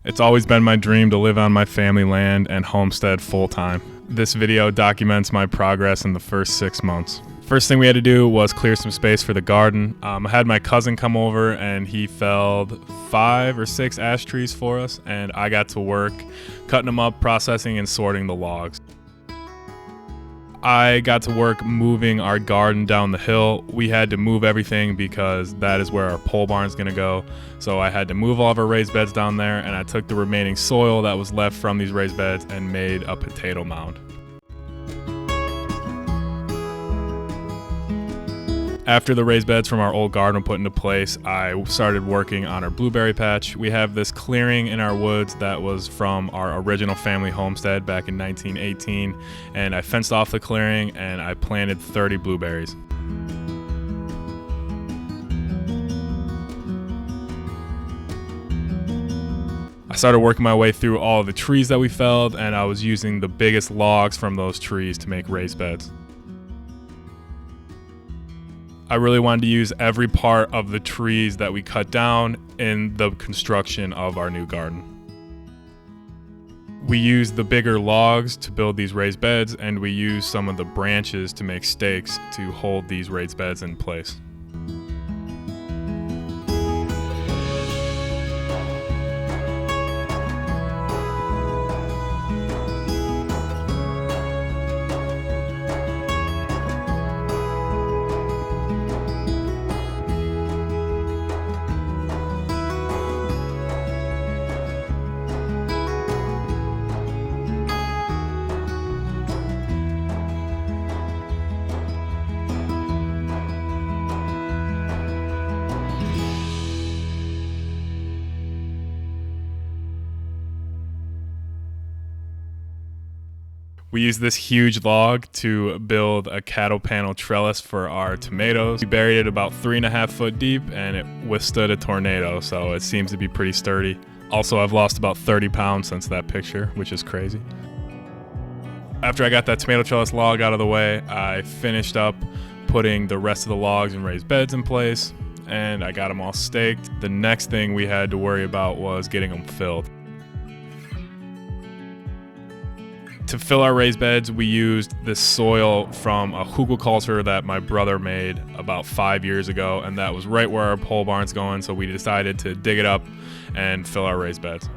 It's always been my dream to live on my family land and homestead full-time. This video documents my progress in the first 6 months. First thing we had to do was clear some space for the garden. I had my cousin come over and he felled 5 or 6 ash trees for us, and I got to work cutting them up, processing and sorting the logs. I got to work moving our garden down the hill. We had to move everything because that is where our pole barn is gonna go. So I had to move all of our raised beds down there, and I took the remaining soil that was left from these raised beds and made a potato mound. After the raised beds from our old garden were put into place, I started working on our blueberry patch. We have this clearing in our woods that was from our original family homestead back in 1918, and I fenced off the clearing and I planted 30 blueberries. I started working my way through all of the trees that we felled, and I was using the biggest logs from those trees to make raised beds. I really wanted to use every part of the trees that we cut down in the construction of our new garden. We used the bigger logs to build these raised beds, and we used some of the branches to make stakes to hold these raised beds in place. We used this huge log to build a cattle panel trellis for our tomatoes. We buried it about 3.5 foot deep, and it withstood a tornado, so it seems to be pretty sturdy. Also, I've lost about 30 pounds since that picture, which is crazy. After I got that tomato trellis log out of the way, I finished up putting the rest of the logs and raised beds in place, and I got them all staked. The next thing we had to worry about was getting them filled. To fill our raised beds, we used this soil from a hugelkultur that my brother made about 5 years ago, and that was right where our pole barn's going, so we decided to dig it up and fill our raised beds.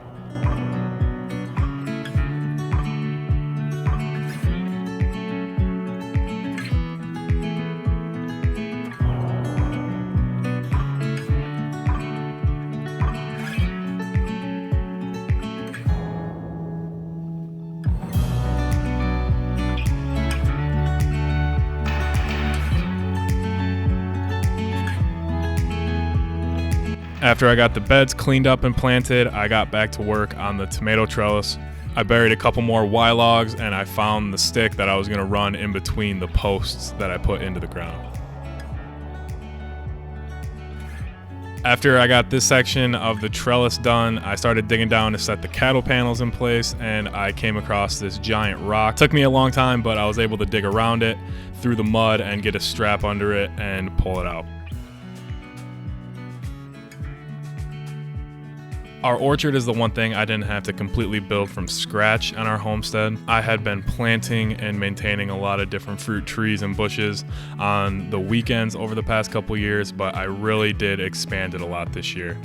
After I got the beds cleaned up and planted, I got back to work on the tomato trellis. I buried a couple more Y logs, and I found the stick that I was gonna run in between the posts that I put into the ground. After I got this section of the trellis done, I started digging down to set the cattle panels in place, and I came across this giant rock. It took me a long time, but I was able to dig around it, through the mud, and get a strap under it and pull it out. Our orchard is the one thing I didn't have to completely build from scratch on our homestead. I had been planting and maintaining a lot of different fruit trees and bushes on the weekends over the past couple years, but I really did expand it a lot this year.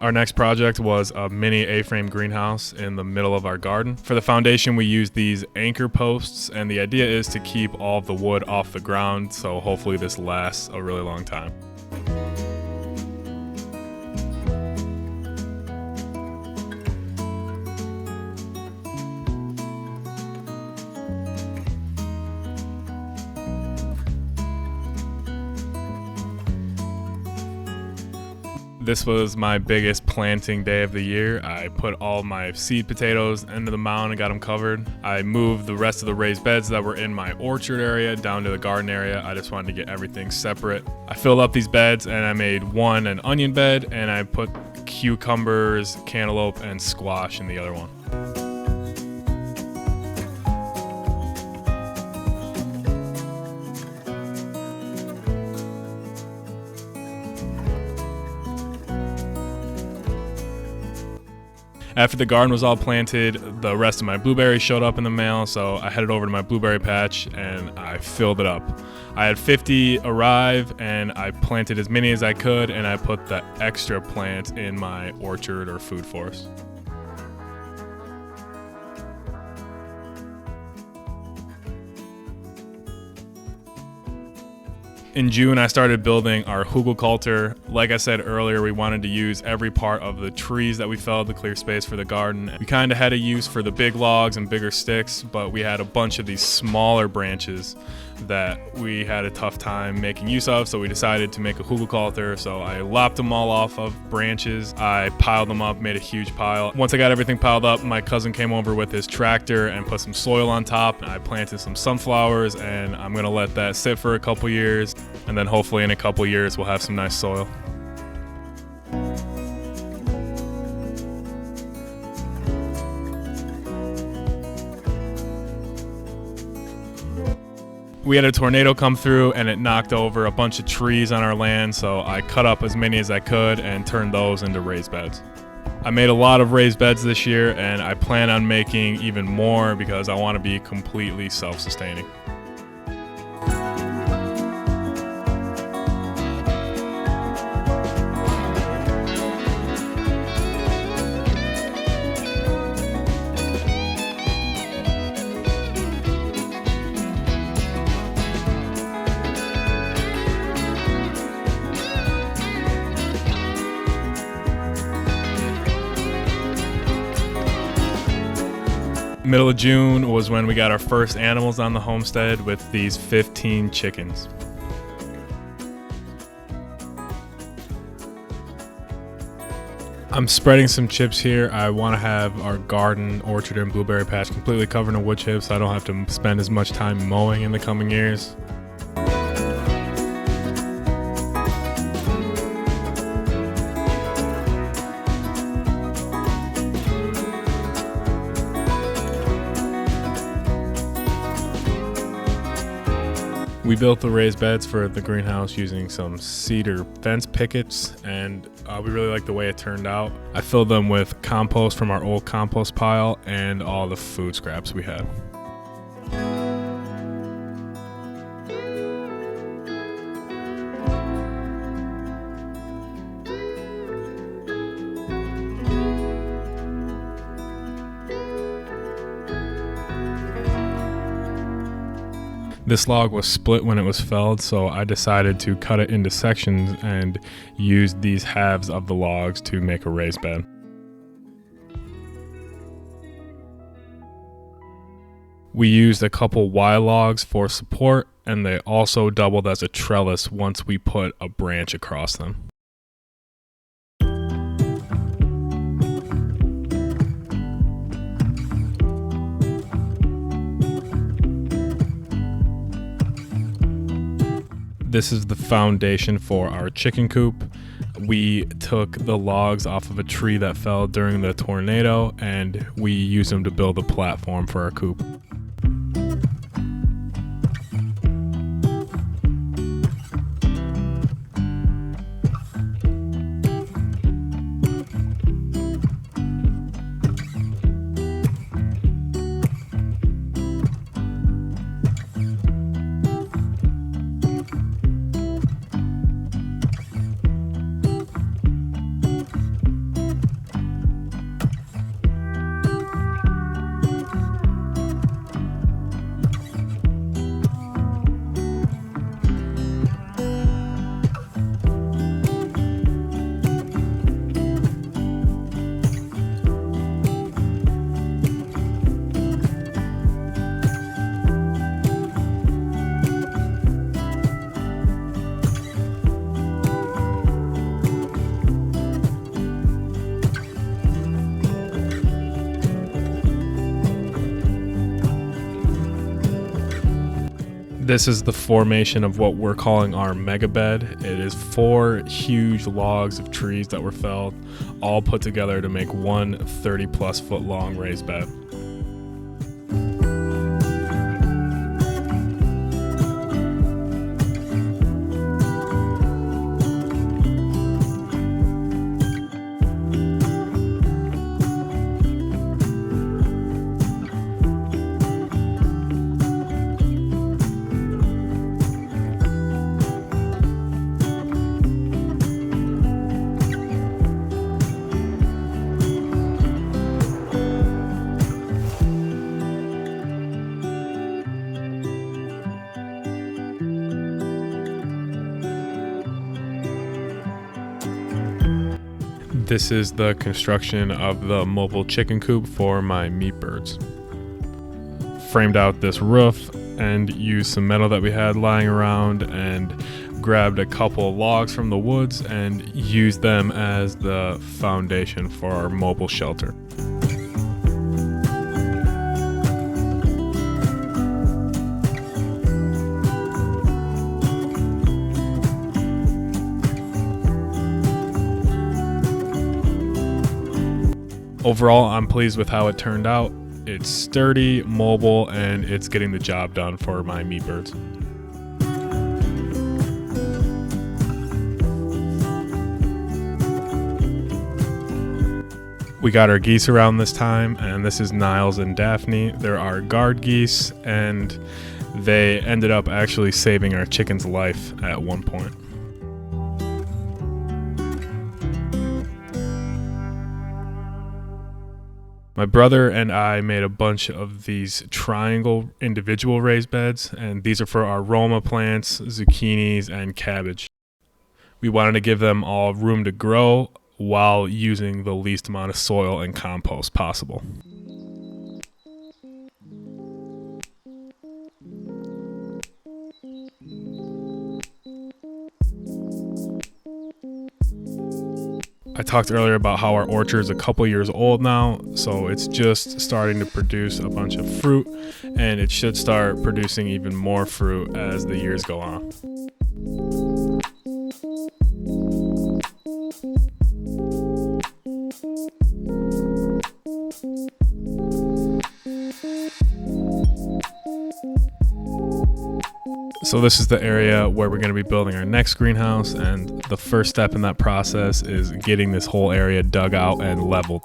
Our next project was a mini A-frame greenhouse in the middle of our garden. For the foundation, we used these anchor posts, and the idea is to keep all of the wood off the ground, so hopefully this lasts a really long time. This was my biggest planting day of the year. I put all my seed potatoes into the mound and got them covered. I moved the rest of the raised beds that were in my orchard area down to the garden area. I just wanted to get everything separate. I filled up these beds and I made one an onion bed, and I put cucumbers, cantaloupe, and squash in the other one. After the garden was all planted, the rest of my blueberries showed up in the mail, so I headed over to my blueberry patch and I filled it up. I had 50 arrive, and I planted as many as I could, and I put the extra plants in my orchard or food forest. In June, I started building our hugelkultur. Like I said earlier, we wanted to use every part of the trees that we felled to clear space for the garden. We kind of had a use for the big logs and bigger sticks, but we had a bunch of these smaller branches that we had a tough time making use of, so we decided to make a hugelkultur. So I lopped them all off of branches. I piled them up, made a huge pile. Once I got everything piled up, my cousin came over with his tractor and put some soil on top. I planted some sunflowers, and I'm gonna let that sit for a couple years, and then hopefully in a couple years we'll have some nice soil. We had a tornado come through and it knocked over a bunch of trees on our land, so I cut up as many as I could and turned those into raised beds. I made a lot of raised beds this year, and I plan on making even more because I want to be completely self-sustaining. Middle of June was when we got our first animals on the homestead with these 15 chickens. I'm spreading some chips here. I want to have our garden, orchard, and blueberry patch completely covered in wood chips so I don't have to spend as much time mowing in the coming years. We built the raised beds for the greenhouse using some cedar fence pickets, and we really like the way it turned out. I filled them with compost from our old compost pile and all the food scraps we had. This log was split when it was felled, so I decided to cut it into sections and use these halves of the logs to make a raised bed. We used a couple Y logs for support, and they also doubled as a trellis once we put a branch across them. This is the foundation for our chicken coop. We took the logs off of a tree that fell during the tornado, and we used them to build a platform for our coop. This is the formation of what we're calling our mega bed. It is 4 huge logs of trees that were felled, all put together to make one 30+ foot long raised bed. This is the construction of the mobile chicken coop for my meat birds. Framed out this roof and used some metal that we had lying around and grabbed a couple logs from the woods and used them as the foundation for our mobile shelter. Overall, I'm pleased with how it turned out. It's sturdy, mobile, and it's getting the job done for my meat birds. We got our geese around this time, and this is Niles and Daphne. They're our guard geese, and they ended up actually saving our chicken's life at one point. My brother and I made a bunch of these triangle individual raised beds, and these are for our Roma plants, zucchinis, and cabbage. We wanted to give them all room to grow while using the least amount of soil and compost possible. I talked earlier about how our orchard is a couple years old now, so it's just starting to produce a bunch of fruit, and it should start producing even more fruit as the years go on. So this is the area where we're going to be building our next greenhouse, and the first step in that process is getting this whole area dug out and leveled.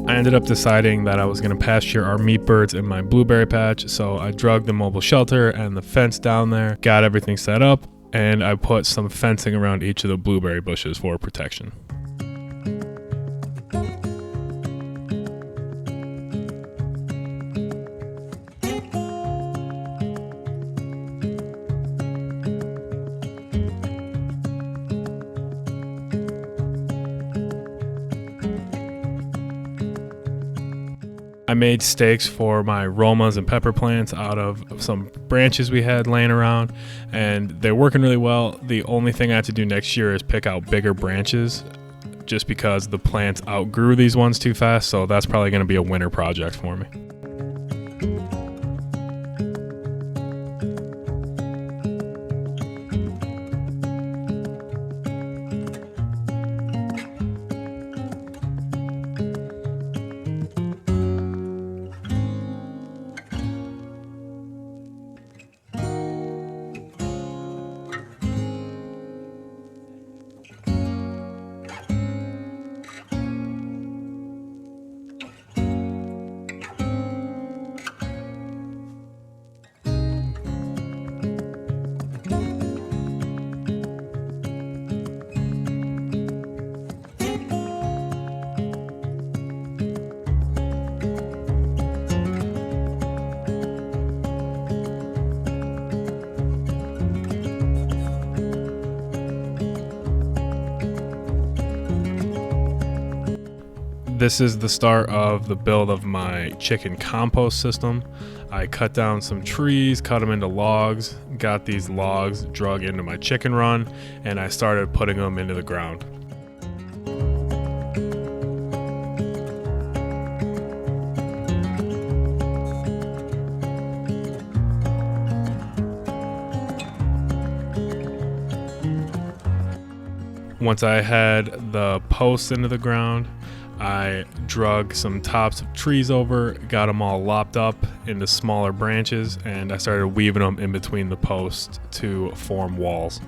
I ended up deciding that I was going to pasture our meat birds in my blueberry patch, so I drug the mobile shelter and the fence down there, got everything set up, and I put some fencing around each of the blueberry bushes for protection. I made stakes for my Romas and pepper plants out of some branches we had laying around, and they're working really well. The only thing I have to do next year is pick out bigger branches just because the plants outgrew these ones too fast, so that's probably going to be a winter project for me. This is the start of the build of my chicken compost system. I cut down some trees, cut them into logs, got these logs drug into my chicken run, and I started putting them into the ground. Once I had the posts into the ground, I drug some tops of trees over, got them all lopped up into smaller branches, and I started weaving them in between the posts to form walls.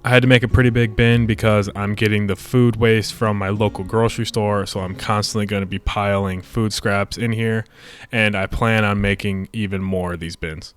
I had to make a pretty big bin because I'm getting the food waste from my local grocery store, so I'm constantly going to be piling food scraps in here, and I plan on making even more of these bins.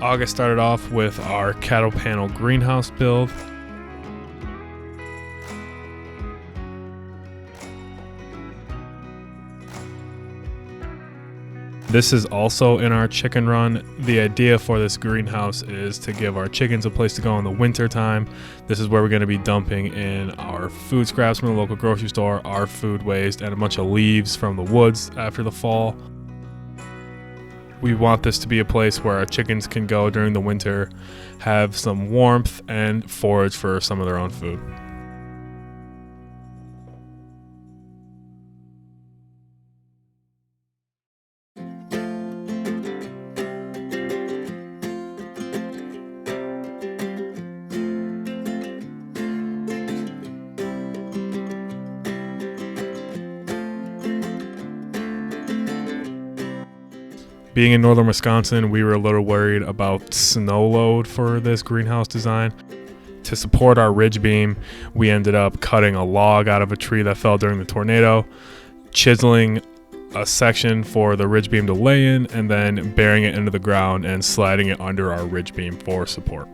August started off with our cattle panel greenhouse build. This is also in our chicken run. The idea for this greenhouse is to give our chickens a place to go in the winter time. This is where we're going to be dumping in our food scraps from the local grocery store, our food waste, and a bunch of leaves from the woods after the fall. We want this to be a place where our chickens can go during the winter, have some warmth, and forage for some of their own food. Being in northern Wisconsin, we were a little worried about snow load for this greenhouse design. To support our ridge beam, we ended up cutting a log out of a tree that fell during the tornado, chiseling a section for the ridge beam to lay in, and then burying it into the ground and sliding it under our ridge beam for support.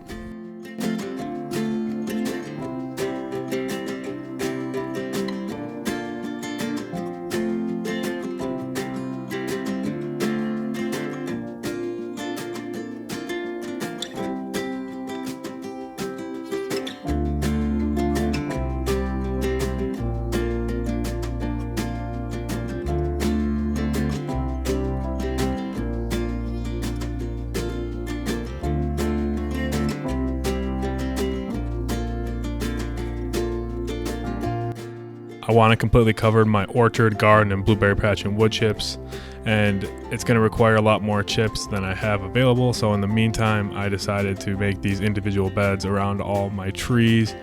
I want it completely covered, my orchard, garden, and blueberry patch and wood chips. and it's going to require a lot more chips than I have available. So in the meantime, I decided to make these individual beds around all my trees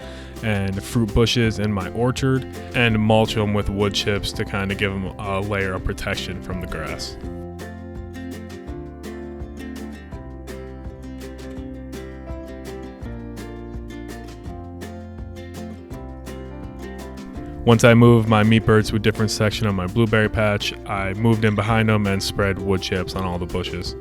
and fruit bushes in my orchard and mulch them with wood chips to kind of give them a layer of protection from the grass. Once I moved my meat birds to a different section of my blueberry patch, I moved in behind them and spread wood chips on all the bushes.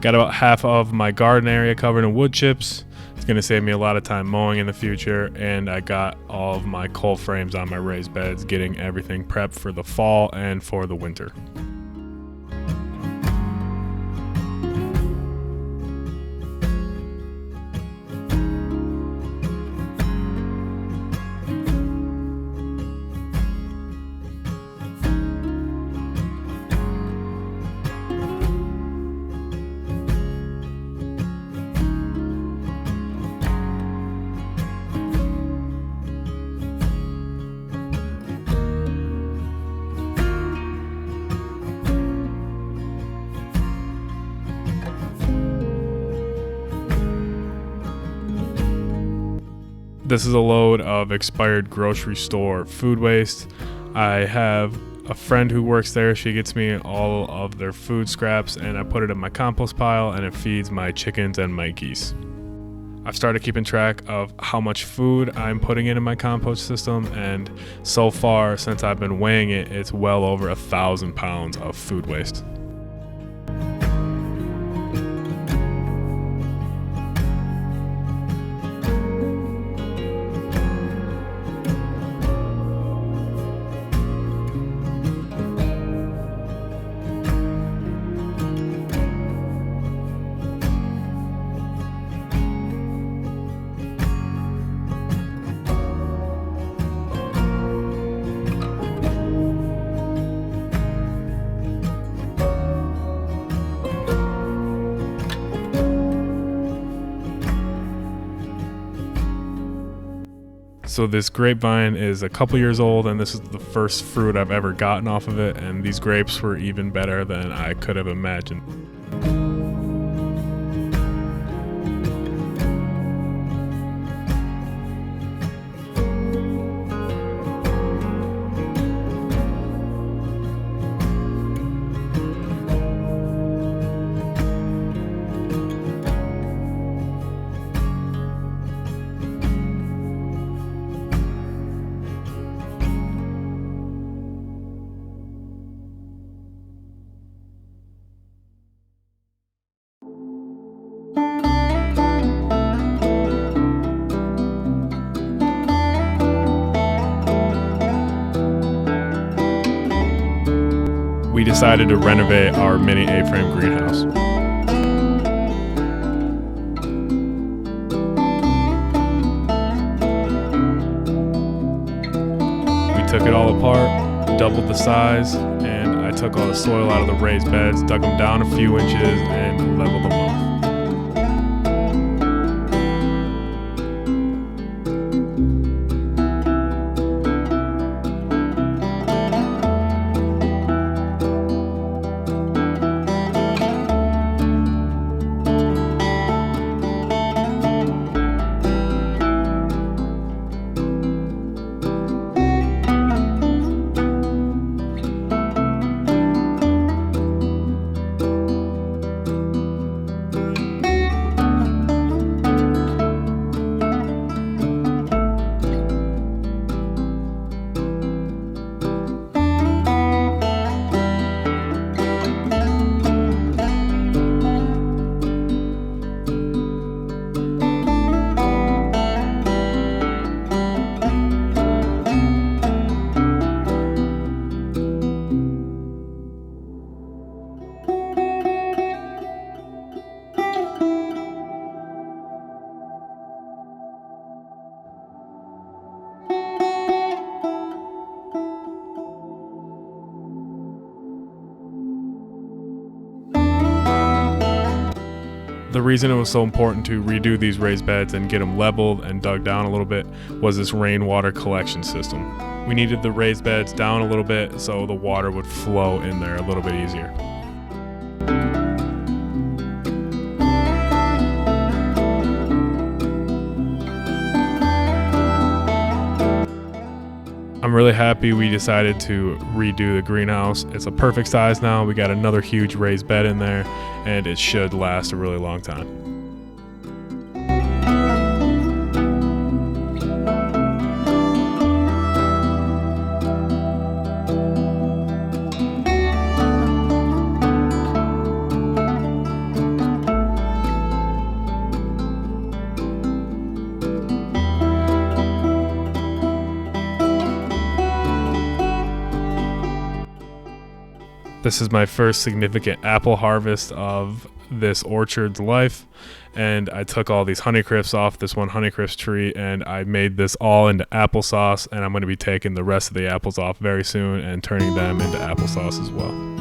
Got about half of my garden area covered in wood chips. It's going to save me a lot of time mowing in the future, and I got all of my cold frames on my raised beds, getting everything prepped for the fall and for the winter. This is a load of expired grocery store food waste. I have a friend who works there. She gets me all of their food scraps, and I put it in my compost pile, and it feeds my chickens and my geese. I've started keeping track of how much food I'm putting in my compost system, and so far, since I've been weighing it, it's well over 1,000 pounds of food waste. So this grapevine is a couple years old, and this is the first fruit I've ever gotten off of it, and these grapes were even better than I could have imagined. We decided to renovate our mini A-frame greenhouse. We took it all apart, doubled the size, and I took all the soil out of the raised beds, dug them down a few inches, and leveled them off. The reason it was so important to redo these raised beds and get them leveled and dug down a little bit was this rainwater collection system. We needed the raised beds down a little bit so the water would flow in there a little bit easier. I'm really happy we decided to redo the greenhouse. It's a perfect size now. We got another huge raised bed in there, and it should last a really long time. This is my first significant apple harvest of this orchard's life, and I took all these Honeycrisps off this one Honeycrisp tree, and I made this all into applesauce, and I'm going to be taking the rest of the apples off very soon and turning them into applesauce as well.